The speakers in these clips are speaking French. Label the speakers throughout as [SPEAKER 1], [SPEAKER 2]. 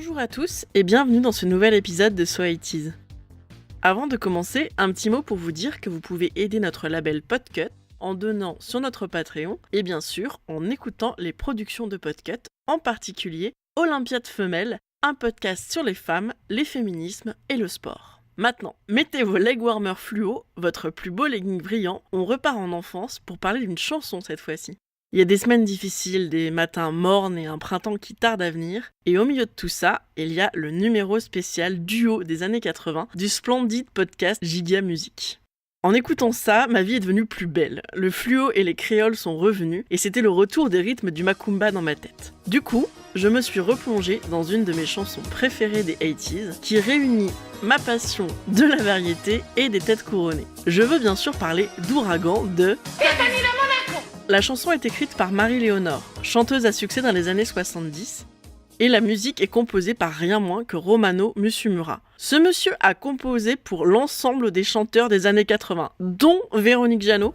[SPEAKER 1] Bonjour à tous et bienvenue dans ce nouvel épisode de So 80s. Avant de commencer, un petit mot pour vous dire que vous pouvez aider notre label Podcut en donnant sur notre Patreon et bien sûr en écoutant les productions de Podcut, en particulier Olympiade Femelle, un podcast sur les femmes, les féminismes et le sport. Maintenant, mettez vos leg warmers fluo, votre plus beau legging brillant, on repart en enfance pour parler d'une chanson cette fois-ci. Il y a des semaines difficiles, des matins mornes et un printemps qui tarde à venir. Et au milieu de tout ça, il y a le numéro spécial duo des années 80 du splendide podcast Giga Musique. En écoutant ça, ma vie est devenue plus belle. Le fluo et les créoles sont revenus et c'était le retour des rythmes du macumba dans ma tête. Du coup, je me suis replongée dans une de mes chansons préférées des 80s qui réunit ma passion de la variété et des têtes couronnées. Je veux bien sûr parler d'Ouragan de... La chanson est écrite par Marie-Léonore, chanteuse à succès dans les années 70, et la musique est composée par rien moins que Romano Musumura. Ce monsieur a composé pour l'ensemble des chanteurs des années 80, dont Véronique Jeannot,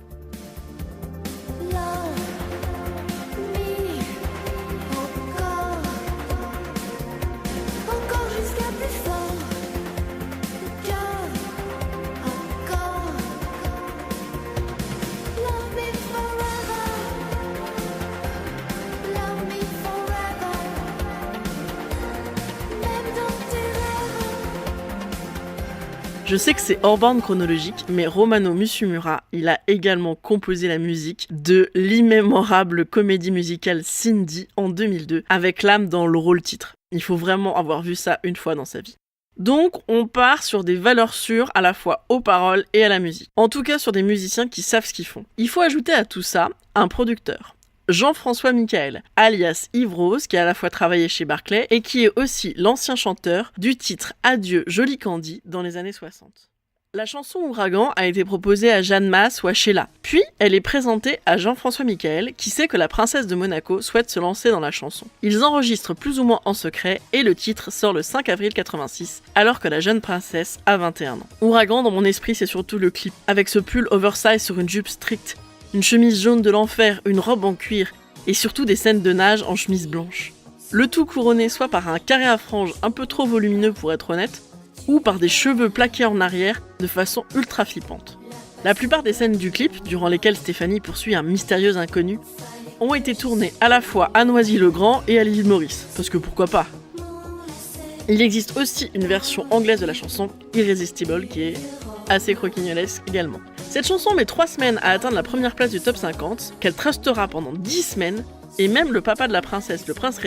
[SPEAKER 1] Je sais que c'est hors borne chronologique, mais Romano Musumura, il a également composé la musique de l'immémorable comédie musicale Cindy en 2002, avec l'âme dans le rôle titre. Il faut vraiment avoir vu ça une fois dans sa vie. Donc, on part sur des valeurs sûres à la fois aux paroles et à la musique. En tout cas, sur des musiciens qui savent ce qu'ils font. Il faut ajouter à tout ça un producteur. Jean-François Michael, alias Yves Rose, qui a à la fois travaillé chez Barclay et qui est aussi l'ancien chanteur du titre Adieu Jolie Candy dans les années 60. La chanson Ouragan a été proposée à Jeanne Masse ou à Sheila. Puis, elle est présentée à Jean-François Michael, qui sait que la princesse de Monaco souhaite se lancer dans la chanson. Ils enregistrent plus ou moins en secret et le titre sort le 5 avril 86, alors que la jeune princesse a 21 ans. Ouragan, dans mon esprit, c'est surtout le clip, avec ce pull oversize sur une jupe stricte, une chemise jaune de l'enfer, une robe en cuir, et surtout des scènes de nage en chemise blanche. Le tout couronné soit par un carré à franges un peu trop volumineux pour être honnête, ou par des cheveux plaqués en arrière de façon ultra flippante. La plupart des scènes du clip, durant lesquelles Stéphanie poursuit un mystérieux inconnu, ont été tournées à la fois à Noisy-le-Grand et à l'île Maurice, parce que pourquoi pas. Il existe aussi une version anglaise de la chanson, Irresistible, qui est assez croquignolesque également. Cette chanson met 3 semaines à atteindre la première place du top 50, qu'elle trustera pendant 10 semaines, et même le papa de la princesse, le prince Rémi,